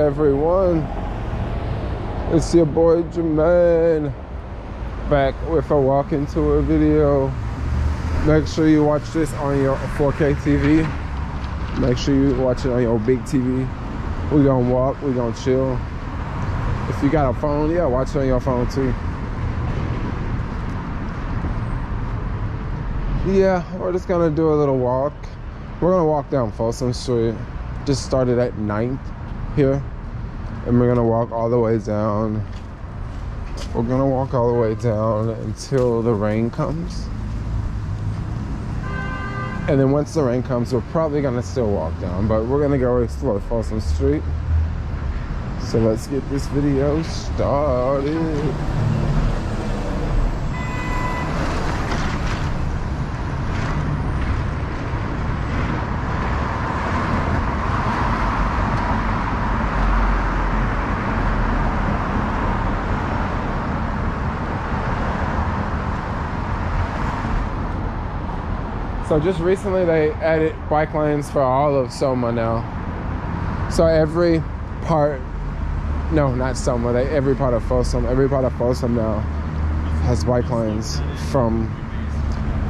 everyone? It's your boy Jermaine, back with a walking tour video. Make sure you watch this on your 4K TV. Make sure you watch it on your big TV. We gonna walk, we gonna chill. If you got a phone, yeah, watch it on your phone too. Yeah, we're just gonna do a little walk. We're gonna walk down Folsom Street. Just started at 9th here, and we're gonna walk all the way down. We're gonna walk all the way down until the rain comes. And then once the rain comes, we're probably gonna still walk down, but we're gonna go explore Folsom Street. So let's get this video started. So just recently they added bike lanes for all of Soma now. So every part, no, not Soma, every part of Folsom now has bike lanes from,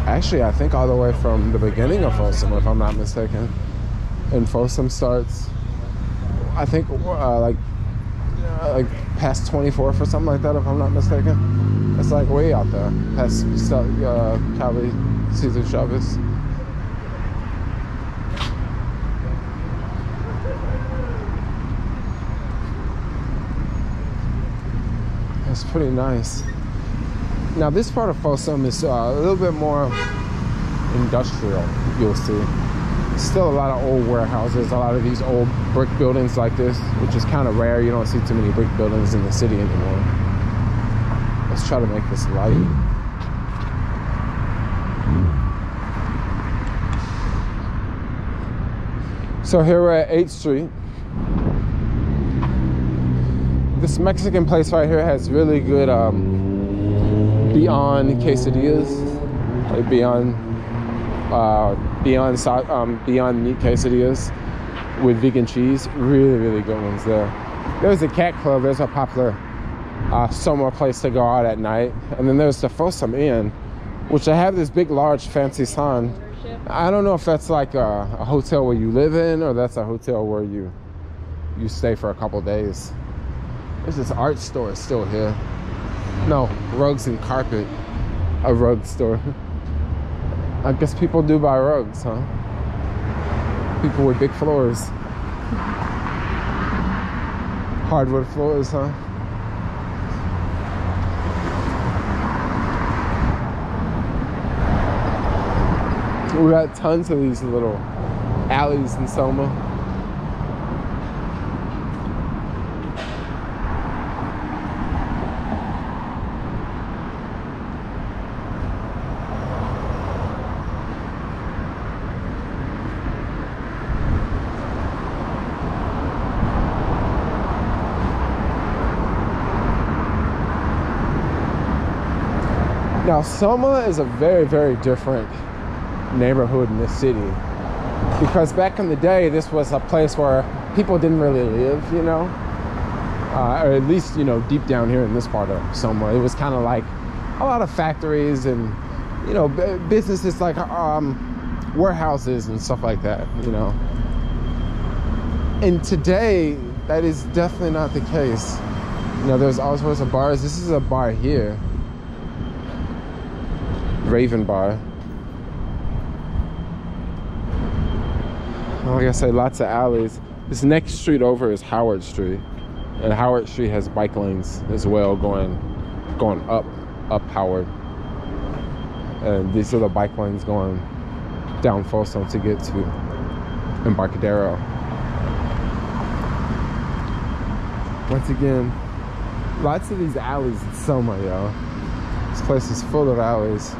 actually I think all the way from the beginning of Folsom, if I'm not mistaken. And Folsom starts, I think like past 24th or something like that, if I'm not mistaken. It's like way out there, past Cali, Cesar Chavez. It's pretty nice. Now this part of Folsom is a little bit more industrial, you'll see. Still a lot of old warehouses, a lot of these old brick buildings like this, which is kind of rare. You don't see too many brick buildings in the city anymore. Let's try to make this light. So here we're at 8th Street. This Mexican place right here has really good Beyond quesadillas, like Beyond meat quesadillas with vegan cheese. Really good ones there. There's a Cat Club. There's a popular Soma place to go out at night. And then there's the Folsom Inn, which I have this big, large, fancy sign. I don't know if that's like a hotel where you live in, or that's a hotel where you stay for a couple days. There's this art store still here. No, rugs and carpet. A rug store. I guess people do buy rugs, huh? People with big floors. Hardwood floors, huh? We got tons of these little alleys in Soma. Now, Soma is a very different neighborhood in this city, because back in the day, this was a place where people didn't really live, you know, or at least, you know, deep down here in this part of Soma. It was kind of like a lot of factories and, you know, businesses like warehouses and stuff like that, you know. And today, that is definitely not the case. You know, there's all sorts of bars. This is a bar here. Raven Bar. Like I said, lots of alleys. This next street over is Howard Street, and Howard Street has bike lanes as well, going up Howard. And these are the bike lanes going down Folsom to get to Embarcadero. Once again, lots of these alleys in Soma, y'all. This place is full of alleys.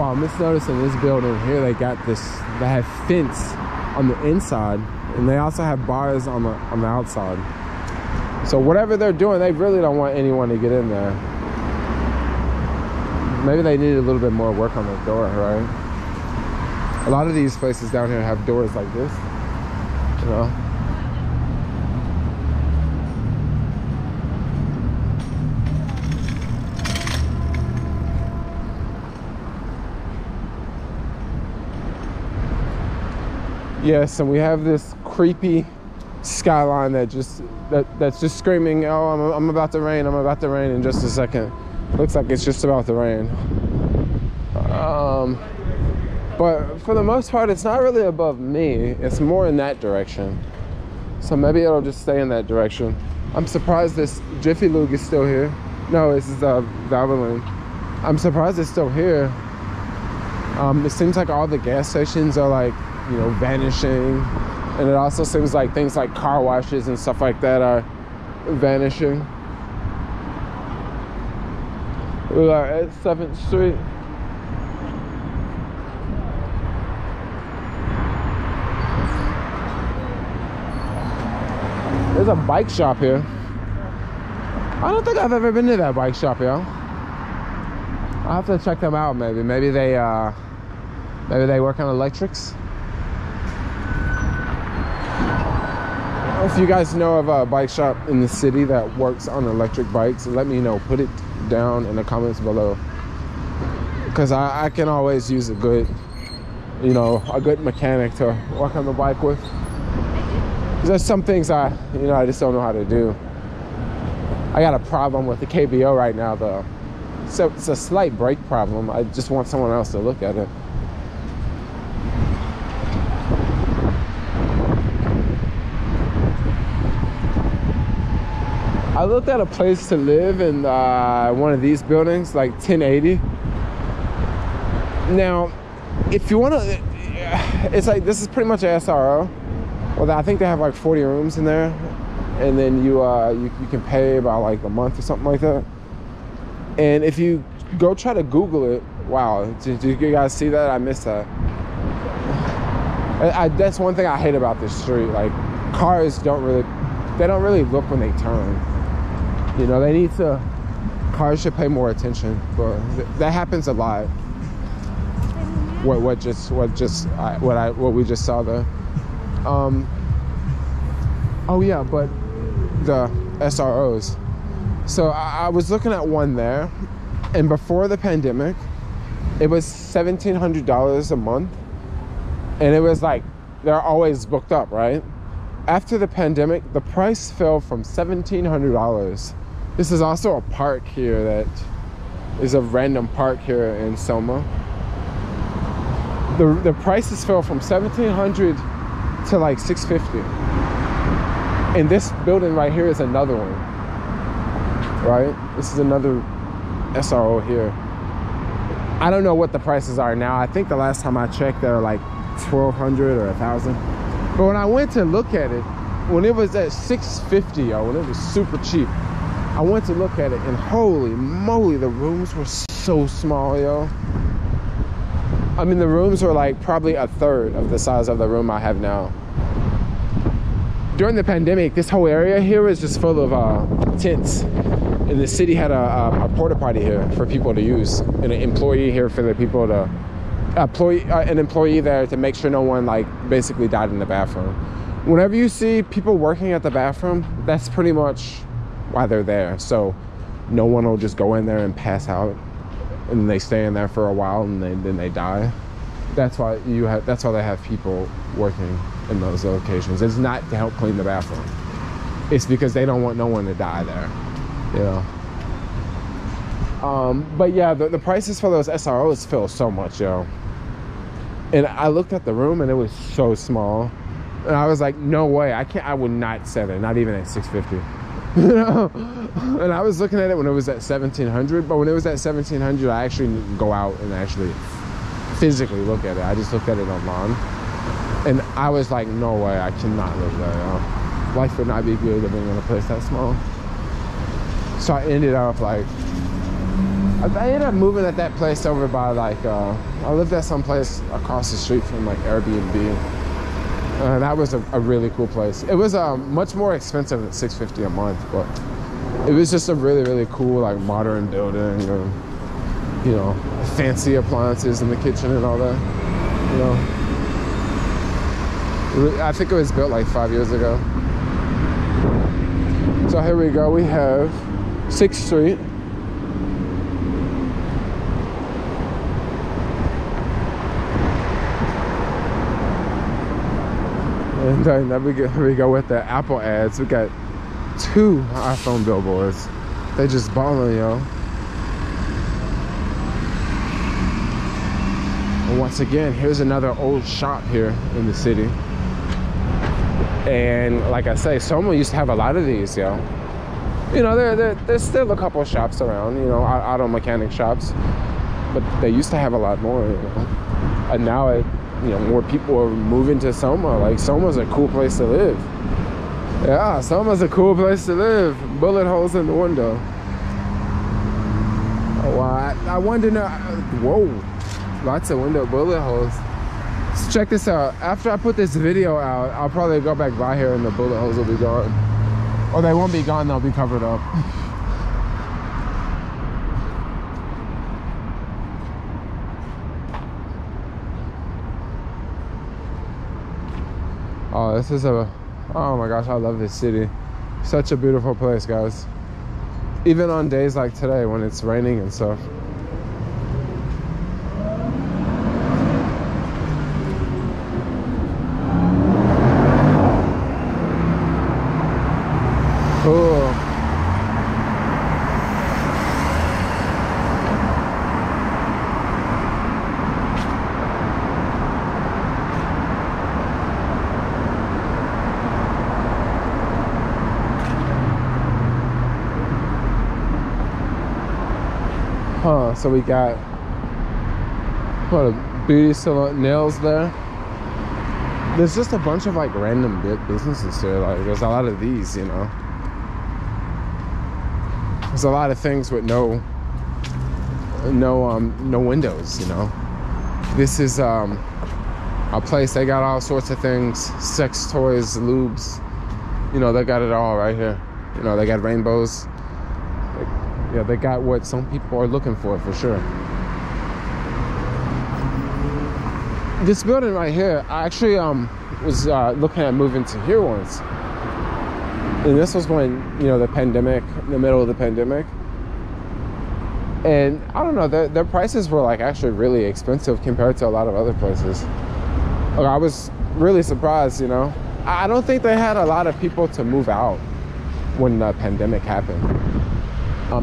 Wow, I'm just noticing this building here, they have fence on the inside, and they also have bars on the outside. So whatever they're doing, they really don't want anyone to get in there. Maybe they need a little bit more work on the door, right? A lot of these places down here have doors like this, you know. Yes, and we have this creepy skyline that's just screaming, oh, I'm about to rain, I'm about to rain in just a second. Looks like it's just about to rain. But for the most part, it's not really above me. It's more in that direction. So maybe it'll just stay in that direction. I'm surprised this Jiffy Lube is still here. No, this is Valvoline. I'm surprised it's still here. It seems like all the gas stations are like, you know, vanishing. And it also seems like things like car washes and stuff like that are vanishing. We are at 7th Street. There's a bike shop here. I don't think I've ever been to that bike shop, yo. I'll have to check them out, maybe. Maybe they work on electrics. If you guys know of a bike shop in the city that works on electric bikes, let me know. Put it down in the comments below. Because I can always use a good, you know, a good mechanic to work on the bike with. There's some things I just don't know how to do. I got a problem with the KBO right now, though. So it's a slight brake problem. I just want someone else to look at it. I looked at a place to live in one of these buildings, like 1080. Now, if you want to, it's like, this is pretty much an SRO. Well, I think they have like 40 rooms in there, and then you can pay about like a month or something like that. And if you go try to Google it, wow, did you guys see that? I missed that. That's one thing I hate about this street. Like, cars don't really look when they turn. You know, cars should pay more attention, but that happens a lot. What we just saw there. Oh yeah, but the SROs. So I was looking at one there, and before the pandemic, it was $1,700 a month, and it was like, they're always booked up, right? After the pandemic, the price fell from $1,700. This is also a park here that is a random park here in Selma. The prices fell from $1,700 to like $650. And this building right here is another one, right? This is another SRO here. I don't know what the prices are now. I think the last time I checked, they were like $1,200 or $1,000. But when I went to look at it, when it was at $650, yo, when it was super cheap, I went to look at it, and holy moly, the rooms were so small, yo. I mean, the rooms were like probably a third of the size of the room I have now. During the pandemic, this whole area here was just full of tents, and the city had a porta potty here for people to use, and an employee here for the people to an employee there to make sure no one like basically died in the bathroom. Whenever you see people working at the bathroom, that's pretty much why they're there. So no one will just go in there and pass out, and they stay in there for a while, and then they die. That's why they have people working in those locations. It's not to help clean the bathroom. It's because they don't want no one to die there, you know. But yeah, the prices for those SROs feel so much, yo. And I looked at the room, and it was so small, and I was like, no way, I would not sell it, not even at $650. You know? And I was looking at it when it was at $1,700, but when it was at $1,700, I actually didn't go out and actually physically look at it. I just looked at it online, and I was like, no way, I cannot live there, yo. Life would not be good living in a place that small. So I ended up like I ended up moving at that place over by like, I lived at some place across the street from like Airbnb. That was a really cool place. It was much more expensive than $650 a month, but it was just a really, really cool, like modern building, you know, fancy appliances in the kitchen and all that, you know. I think it was built like 5 years ago. So here we go, we have 6th Street. And then here we go with the Apple ads. We got 2 iPhone billboards. They just balling, yo. And once again, here's another old shop here in the city. And like I say, Soma used to have a lot of these, yo. You know, there's still a couple shops around, you know, auto mechanic shops. But they used to have a lot more, you know. And now you know, more people are moving to Soma. Like, Soma's a cool place to live. Yeah, Soma's a cool place to live. Bullet holes in the window. Oh, I wanted to know. Whoa, lots of window bullet holes. So check this out. After I put this video out, I'll probably go back by here and the bullet holes will be gone. Or they won't be gone, they'll be covered up. Oh, this is oh my gosh, I love this city. Such a beautiful place, guys. Even on days like today when it's raining and stuff. Cool. So we got what, a beauty salon, nails there. There's just a bunch of like random businesses here. Like there's a lot of these, you know. There's a lot of things with no windows, you know. This is a place, they got all sorts of things, sex toys, lubes, you know, they got it all right here. You know, they got rainbows. Yeah, they got what some people are looking for sure. This building right here, I actually was looking at moving to here once. And this was when, you know, the pandemic, in the middle of the pandemic. And I don't know, their prices were like actually really expensive compared to a lot of other places. Like, I was really surprised, you know. I don't think they had a lot of people to move out when the pandemic happened.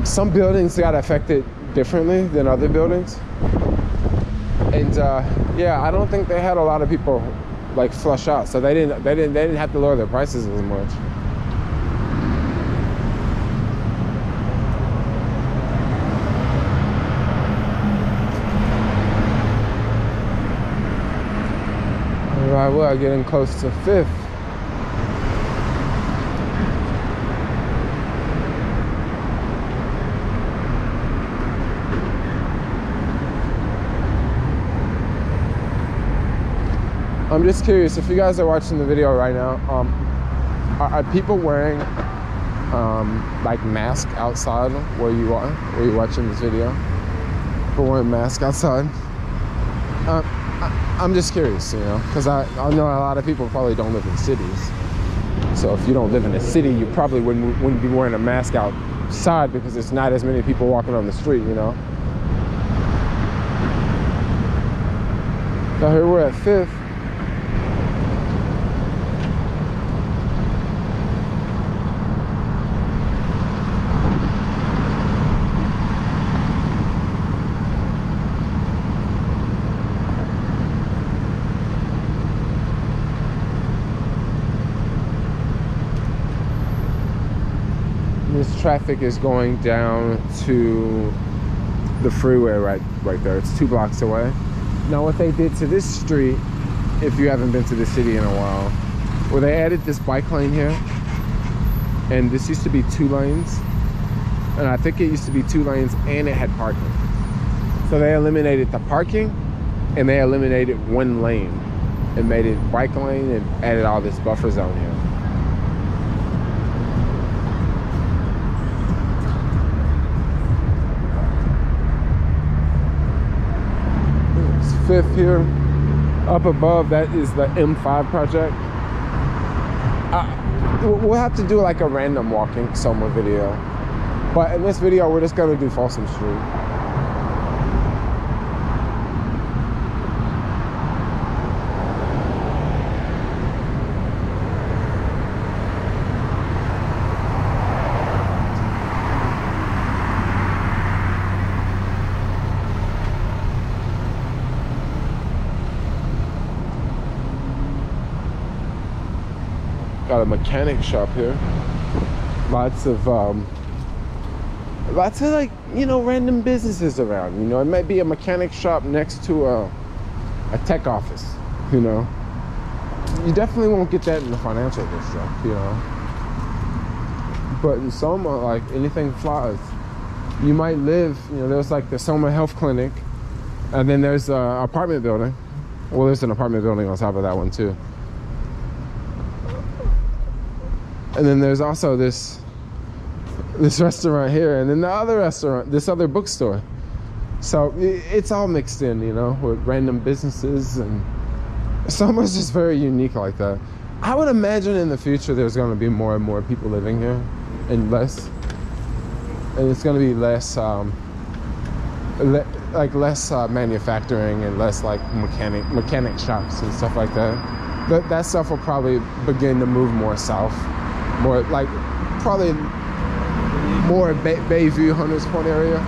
Some buildings got affected differently than other buildings. And yeah, I don't think they had a lot of people like flush out. So they didn't have to lower their prices as much. All right, we're getting close to 5th. I'm just curious, if you guys are watching the video right now, are people wearing like masks outside where you are, where you're watching this video? People wearing masks outside? I'm just curious, you know, because I know a lot of people probably don't live in cities. So if you don't live in a city, you probably wouldn't be wearing a mask outside because there's not as many people walking on the street, you know. So here we're at 5th. This traffic is going down to the freeway right there. It's 2 blocks away. Now what they did to this street, if you haven't been to the city in a while, where they added this bike lane here, and this used to be 2 lanes, and I think it used to be 2 lanes and it had parking. So they eliminated the parking and they eliminated 1 lane and made it bike lane and added all this buffer zone here. It's 5th here. Up above, that is the M5 project. We'll have to do like a random walking Soma video. But in this video, we're just gonna do Folsom Street. Got a mechanic shop here. Lots of like, you know, random businesses around. You know, it might be a mechanic shop next to a tech office. You know, you definitely won't get that in the financial district. You know, but in Soma, like, anything flies. You might live. You know, there's like the Soma Health Clinic, and then there's an apartment building. Well, there's an apartment building on top of that one too. And then there's also this restaurant here, and then the other restaurant, this other bookstore. So it's all mixed in, you know, with random businesses, and Soma's just very unique like that. I would imagine in the future there's going to be more and more people living here, and it's going to be less less manufacturing and less like mechanic shops and stuff like that. But that stuff will probably begin to move more south. More like probably more Bayview, Hunters Point area,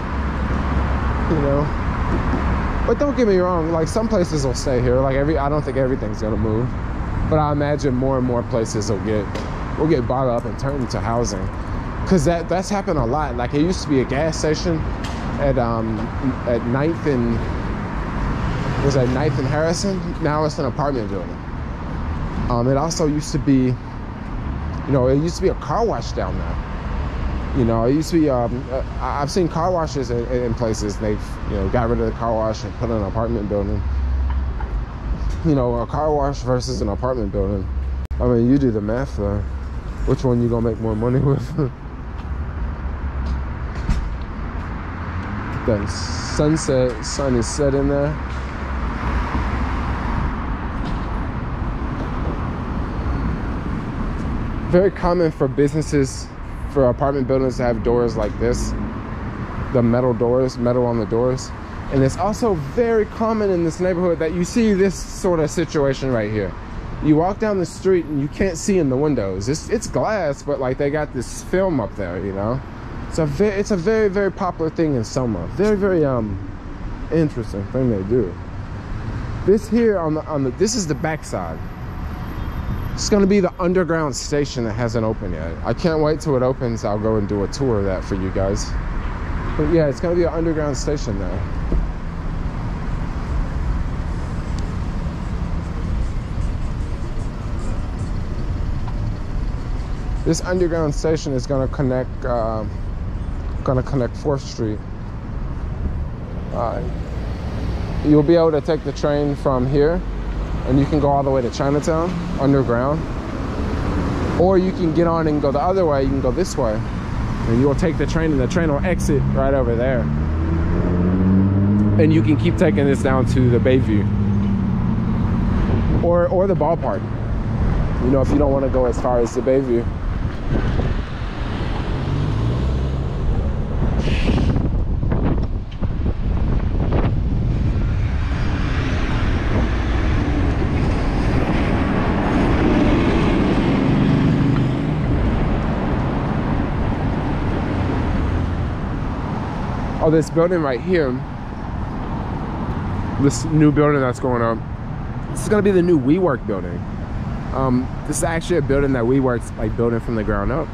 you know. But don't get me wrong, like, some places will stay here. Like, I don't think everything's gonna move, but I imagine more and more places will get bought up and turned into housing, because that's happened a lot. Like, it used to be a gas station at 9th and was that 9th and Harrison. Now it's an apartment building. It also used to be, you know, it used to be a car wash down there. You know, it used to be, I've seen car washes in places. They've, you know, got rid of the car wash and put in an apartment building. You know, a car wash versus an apartment building. I mean, you do the math there. Which one you gonna make more money with? The sun is setting there. Very common for businesses, for apartment buildings to have doors like this, the metal doors, metal on the doors. And it's also very common in this neighborhood that you see this sort of situation right here. You walk down the street and you can't see in the windows. It's glass, but like they got this film up there, you know. It's a very, very popular thing in Soma. Very, very interesting thing they do. This here this is the backside. It's gonna be the underground station that hasn't opened yet. I can't wait till it opens. I'll go and do a tour of that for you guys. But yeah, it's gonna be an underground station there. This underground station is gonna connect 4th Street. You'll be able to take the train from here, and you can go all the way to Chinatown underground, or you can get on and go the other way. You can go this way, and you'll take the train, and the train will exit right over there, and you can keep taking this down to the Bayview or the ballpark, you know, if you don't want to go as far as the Bayview. Oh, this building right here, this new building that's going up, this is gonna be the new Wework building. This is actually a building that Wework's like building from the ground up.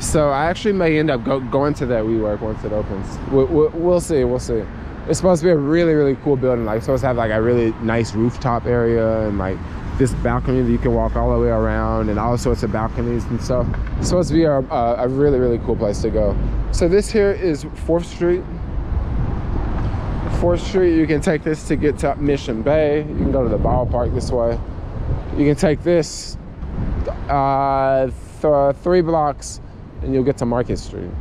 So I actually may end up going to that Wework once it opens. We'll see, we'll see. It's supposed to be a really, really cool building. Like, it's supposed to have like a really nice rooftop area and like this balcony that you can walk all the way around, and all sorts of balconies and stuff. It's supposed to be a really, really cool place to go. So this here is 4th Street. 4th Street, you can take this to get to Mission Bay. You can go to the ballpark this way. You can take this 3 blocks and you'll get to Market Street.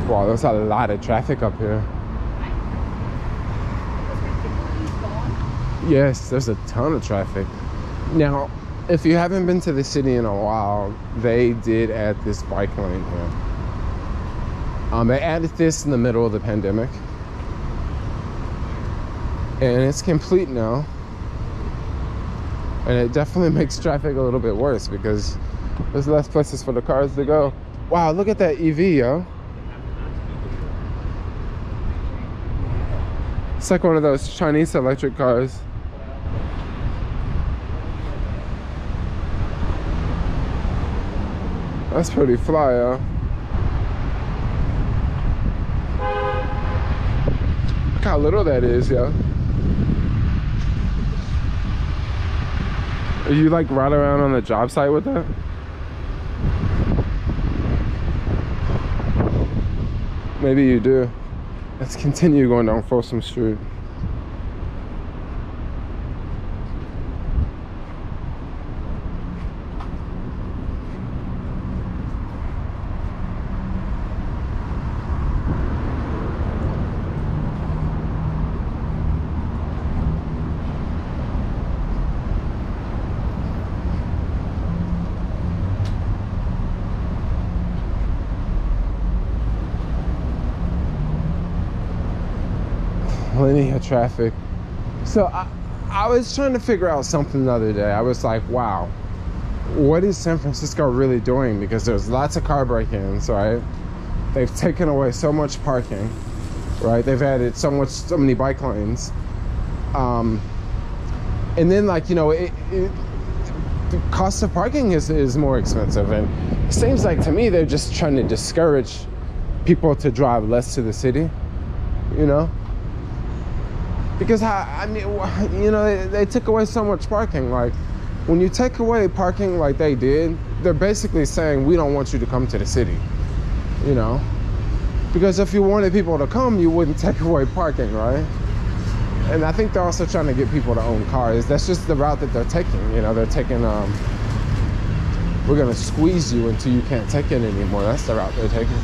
Wow, there's a lot of traffic up here. Yes, there's a ton of traffic. Now, if you haven't been to the city in a while, they did add this bike lane here. They added this in the middle of the pandemic. And it's complete now. And it definitely makes traffic a little bit worse because there's less places for the cars to go. Wow, look at that EV, yo. It's like one of those Chinese electric cars. That's pretty fly, yo. Look how little that is, yo. Are you like ride around on the job site with that? Maybe you do. Let's continue going down Folsom Street. Plenty of traffic. So I was trying to figure out something the other day. I was like, wow, what is San Francisco really doing? Because there's lots of car break-ins, right? They've taken away so much parking, right? They've added so many bike lanes. And then, like, you know, the cost of parking is more expensive. And it seems like to me they're just trying to discourage people to drive less to the city, you know? Because, I mean, you know, they took away so much parking. Like, when you take away parking like they did, they're basically saying, we don't want you to come to the city, you know? Because if you wanted people to come, you wouldn't take away parking, right? And I think they're also trying to get people to own cars. That's just the route that they're taking, you know? They're taking, we're gonna squeeze you until you can't take it anymore. That's the route they're taking.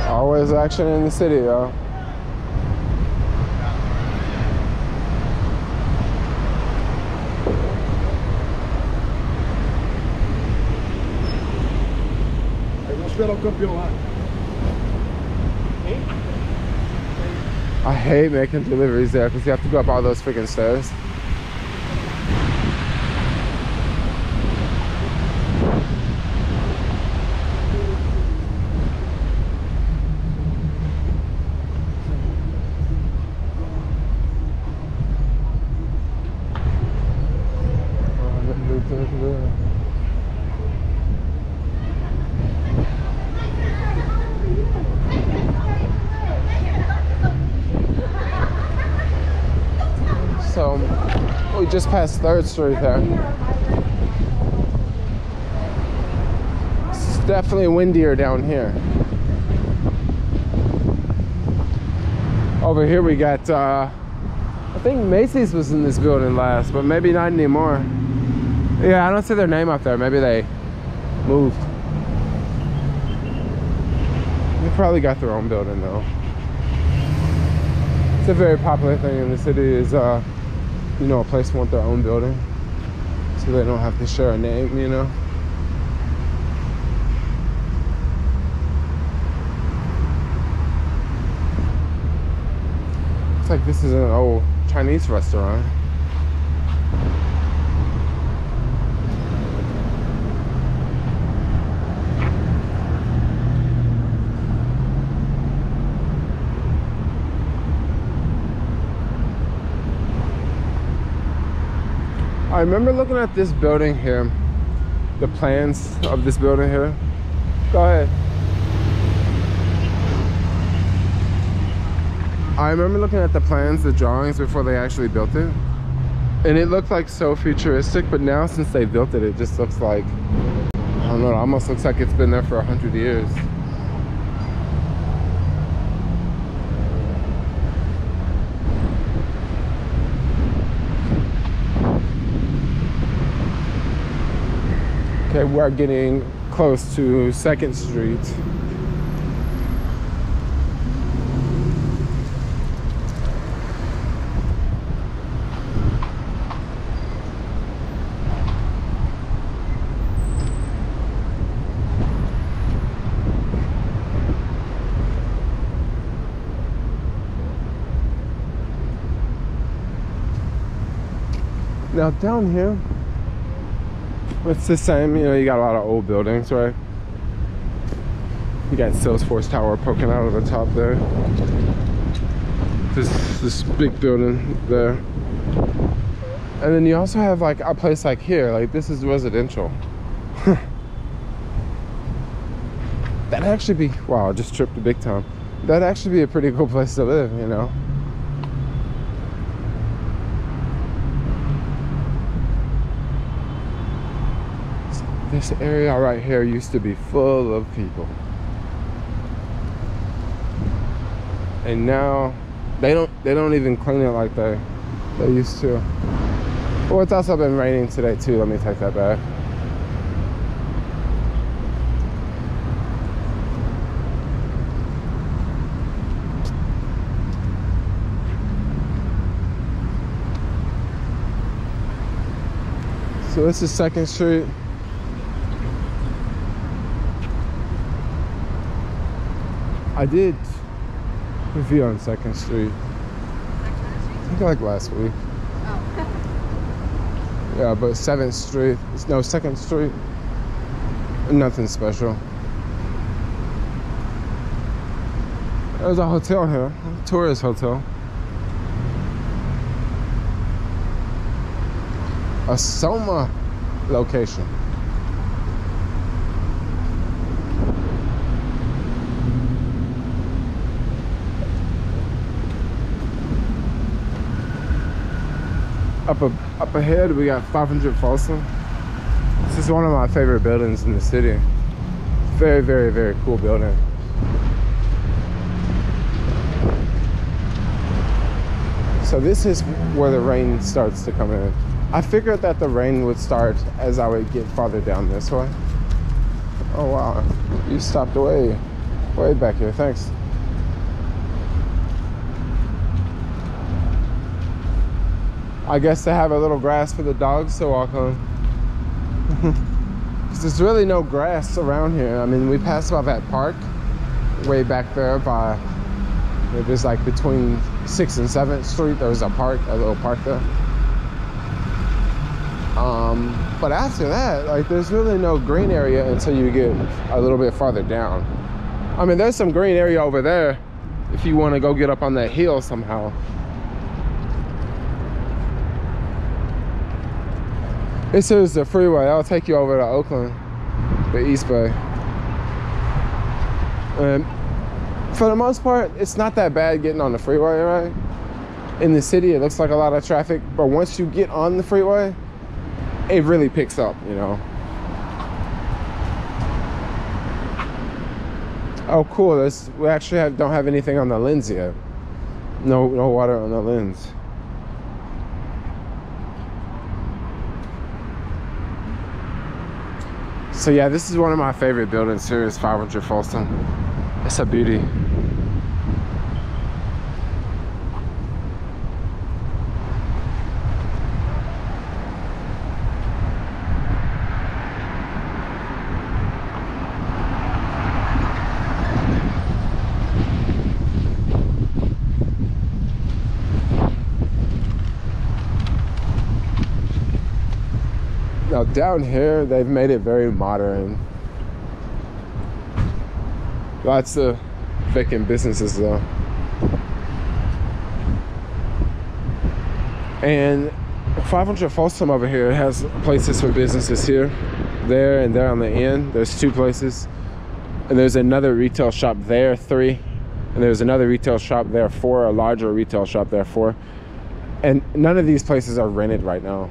Always action in the city, yo. I hate making deliveries there because you have to go up all those freaking stairs. over there. So we just passed 3rd Street there. It's definitely windier down here. Over here we got, I think Macy's was in this building last, but maybe not anymore. Yeah, I don't see their name up there. Maybe they moved. They probably got their own building though. It's a very popular thing in the city is, you know, a place want their own building so they don't have to share a name, you know. It's like this is an old Chinese restaurant. I remember looking at this building here, the plans of this building here. Go ahead. I remember looking at the plans, the drawings before they actually built it. And it looked like so futuristic, but now since they built it, it just looks like, I don't know, it almost looks like it's been there for 100 years. Okay, we're getting close to 2nd Street. Now down here, it's the same, you know, you got a lot of old buildings, right? You got Salesforce Tower poking out of the top there. This big building there. And then you also have like a place like here, like this is residential. That'd actually be, wow, I just tripped a big time. That'd actually be a pretty cool place to live, you know? This area right here used to be full of people. And now they don't even clean it like they used to. Well, it's also been raining today too. Let me take that back. So this is 2nd Street. I did review on 2nd Street. I think like last week. Oh. Yeah, but 7th Street, no, 2nd Street, nothing special. There's a hotel here, a tourist hotel. A Soma location. Up ahead, we got 500 Folsom. This is one of my favorite buildings in the city. Very, very, very cool building. So this is where the rain starts to come in. I figured that the rain would start as I would get farther down this way. Oh wow, you stopped way back here, thanks. I guess they have a little grass for the dogs to walk on. There's really no grass around here. I mean, we passed by that park way back there by, it was like between 6th and 7th Street. There was a park, a little park there. But after that, like, there's really no green area until you get a little bit farther down. I mean, there's some green area over there if you want to go get up on that hill somehow. This is the freeway. I'll take you over to Oakland, the East Bay. And for the most part, it's not that bad getting on the freeway, right? In the city, it looks like a lot of traffic, but once you get on the freeway, it really picks up, you know. Oh, cool. We actually don't have anything on the lens yet. No water on the lens. So yeah, this is one of my favorite buildings here, is 500 Folsom. It's a beauty. Now down here, they've made it very modern. Lots of vacant businesses though. And 500 Folsom over here has places for businesses here, there, and there on the end. There's 2 places. And there's another retail shop there, 3. And there's another retail shop there, 4, a larger retail shop there, 4. And none of these places are rented right now.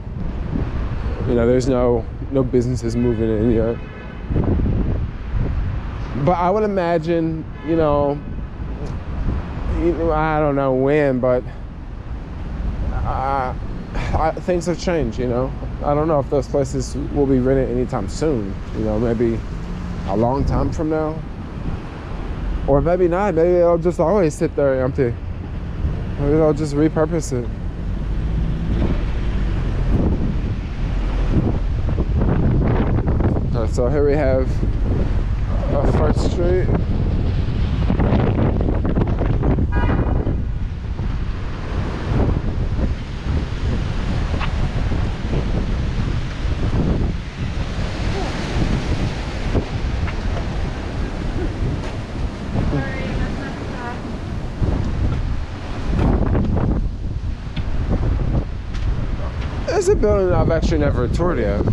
You know, there's no businesses moving in yet. But I would imagine, you know, I don't know when, but things have changed, you know. I don't know if those places will be rented anytime soon, you know, maybe a long time from now. Or maybe not, maybe they'll just always sit there empty. Maybe they'll just repurpose it. So here we have First Street. It's a building I've actually never toured yet.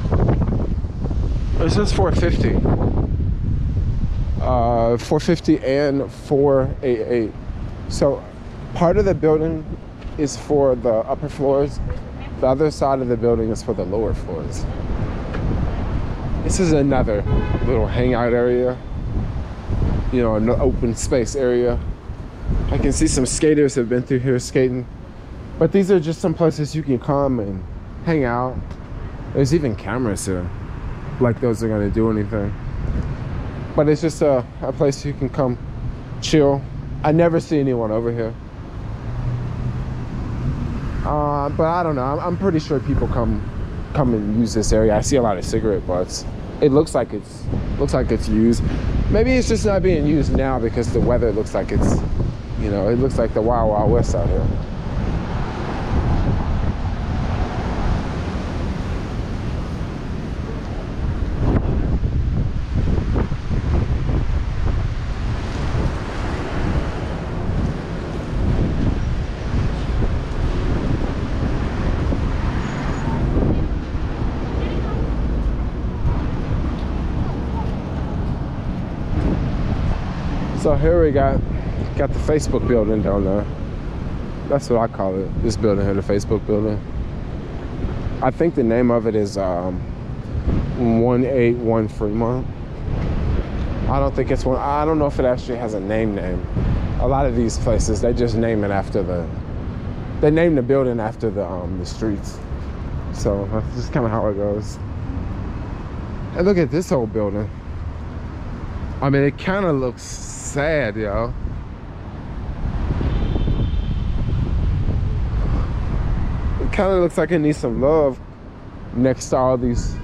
This is 450. 450 and 488. So part of the building is for the upper floors. The other side of the building is for the lower floors. This is another little hangout area. You know, an open space area. I can see some skaters have been through here skating. But these are just some places you can come and hang out. There's even cameras here. Like those are gonna do anything. But it's just a place you can come chill. I never see anyone over here. But I don't know, I'm pretty sure people come and use this area. I see a lot of cigarette butts. It looks like it's used. Maybe it's just not being used now because the weather looks like it's, you know, it looks like the Wild Wild West out here. So here we got the Facebook building down there. That's what I call it. This building here, the Facebook building. I think the name of it is 181 Fremont. I don't think it's one. I don't know if it actually has a name. A lot of these places, they just name it after they name the building after the streets. So that's just kind of how it goes. And look at this old building. I mean, it kind of looks sad, yo. It kind of looks like it needs some love next to all these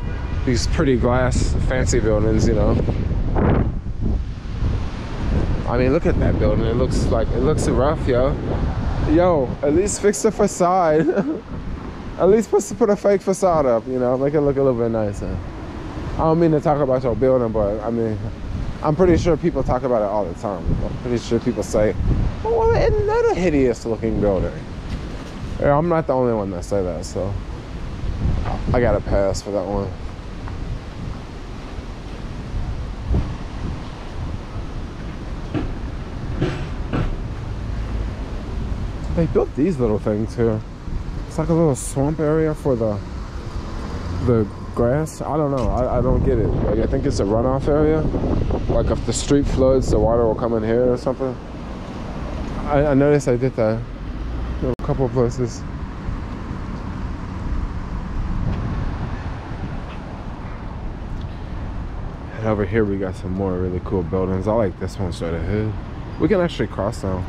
pretty glass fancy buildings, you know. I mean, look at that building. It looks rough, yo. Yo, at least fix the facade. At least put a fake facade up, you know, make it look a little bit nicer. I don't mean to talk about your building, but I mean, I'm pretty sure people talk about it all the time. I'm pretty sure people say, well, isn't that a hideous looking building? Yeah, I'm not the only one that say that, so. I got a pass for that one. They built these little things here. It's like a little swamp area for the grass. I don't know. I don't get it. Like, I think it's a runoff area. Like if the street floods, the water will come in here or something. I noticed I did that in a couple of places. And over here we got some more really cool buildings. I like this one straight ahead. We can actually cross now.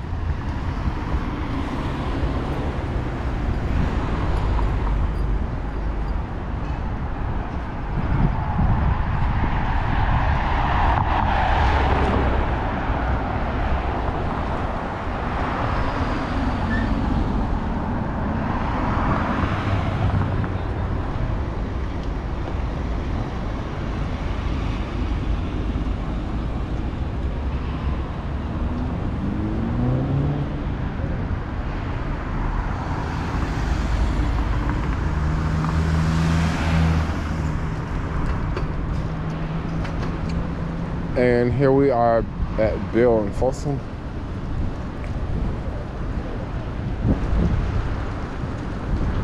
And here we are at Bill in Folsom.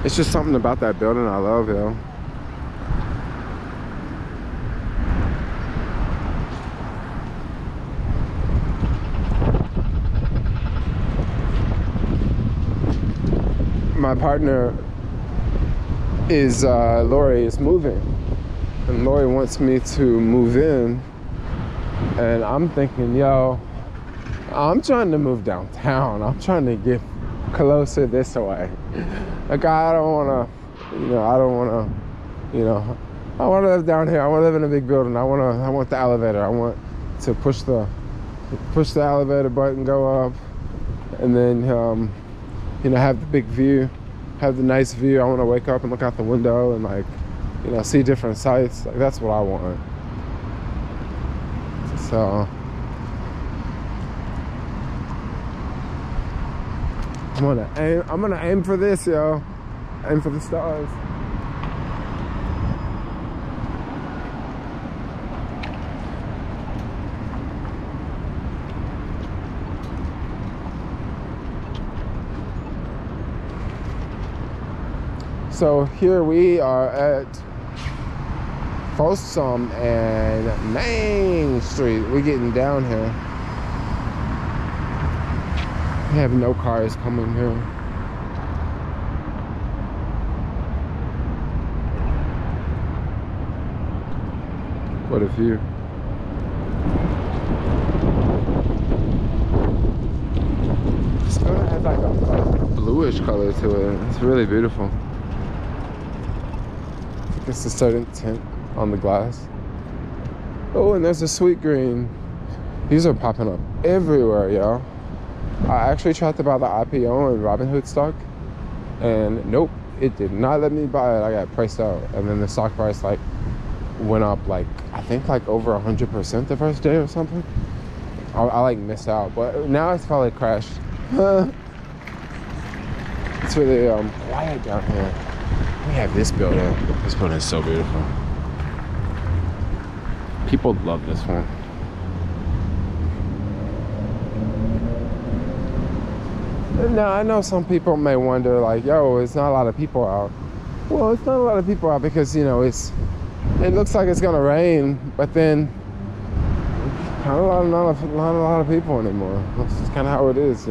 It's just something about that building I love, yo. My partner is, Lori is moving. And Lori wants me to move in. And I'm thinking, yo, I'm trying to move downtown. I'm trying to get closer this way. Like, I don't want to, I don't want to, I want to live down here. I want to live in a big building. I want the elevator. I want to push the elevator button, go up, and then, have the big view, have the nice view. I want to wake up and look out the window and, like, see different sights. Like, that's what I want. So I'm gonna aim for this, yo. Aim for the stars. So here we are at Folsom and Main Street. We're getting down here. We have no cars coming here. What a view. This building has like a bluish color to it. It's really beautiful. I think it's a certain tint on the glass. Oh, and there's a sweet green. These are popping up everywhere, y'all. I actually tried to buy the IPO and Robinhood stock, and nope, it did not let me buy it. I got priced out, and then the stock price like went up like, I think like over 100% the first day or something. I like missed out, but now it's probably crashed. It's really quiet down here. We have this building. This building is so beautiful. People love this one. Now, I know some people may wonder, like, yo, it's not a lot of people out. Well, it's not a lot of people out because, it looks like it's gonna rain, but then not a lot of people anymore. That's just kind of how it is,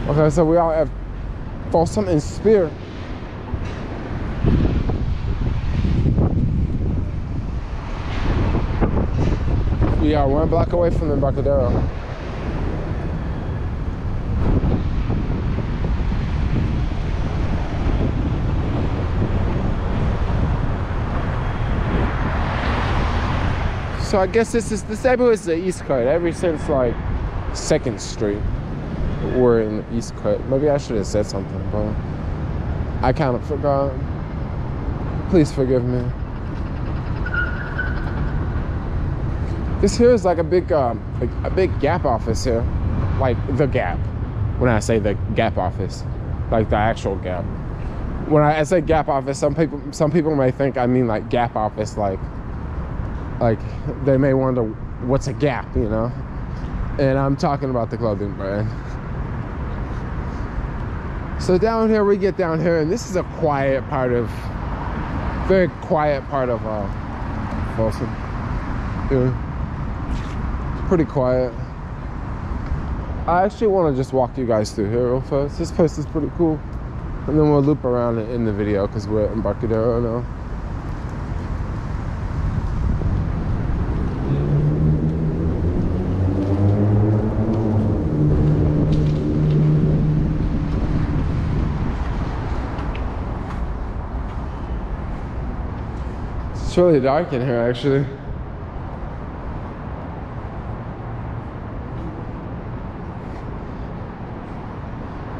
Okay, so we are at Folsom and Spear. We are 1 block away from the Embarcadero. So I guess this neighborhood is the East Coast ever since like 2nd Street. we're in the East Cut. Maybe I should have said something, but I kind of forgot. Please forgive me. This here is like a big Gap office here, like the Gap. When I say the Gap office, like the actual Gap. When I say Gap office, some people may think I mean like Gap office, like they may wonder what's a Gap, you know. And I'm talking about the clothing brand. So down here, we get down here, and this is a quiet part of, very quiet part of Folsom. Yeah. Pretty quiet. I actually want to just walk you guys through here real fast. This place is pretty cool. And then we'll loop around in the video because we're at Embarcadero now. It's really dark in here, actually.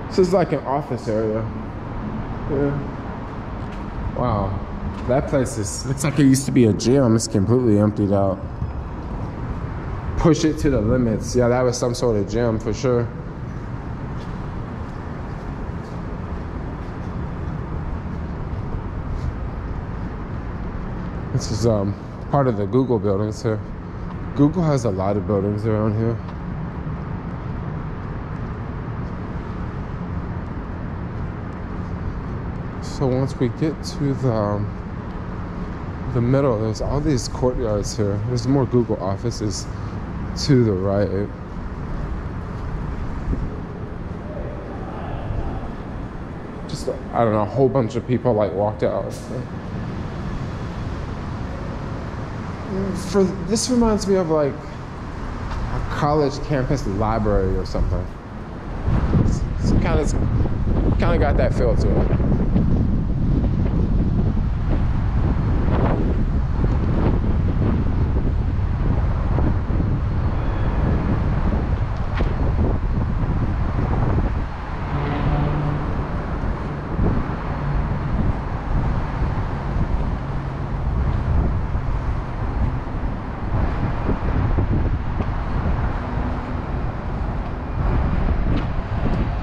This is like an office area. Yeah. Wow. That place looks like it used to be a gym. It's completely emptied out. Push it to the limits. Yeah, that was some sort of gym for sure. This is part of the Google buildings here. Google has a lot of buildings around here. So once we get to the middle, there's all these courtyards here. There's more Google offices to the right. Just, I don't know, a whole bunch of people like walked out. This reminds me of like a college campus library or something. It's kind of got that feel to it.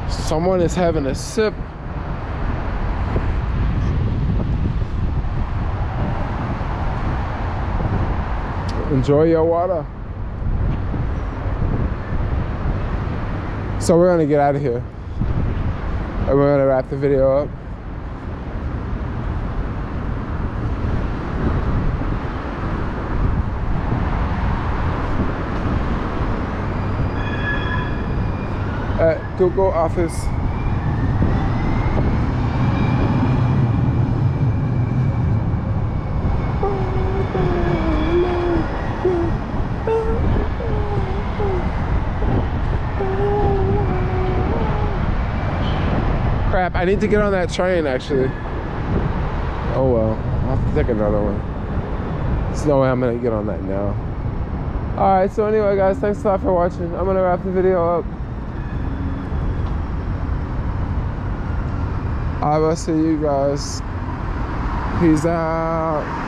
Someone is having a sip. Enjoy your water. So we're gonna get out of here. And we're gonna wrap the video up. At Google office. Crap, I need to get on that train actually. Oh well, I'll have to take another one. There's no way I'm gonna get on that now. Alright, so anyway guys, thanks a lot for watching. I'm gonna wrap the video up. I will see you guys. Peace out.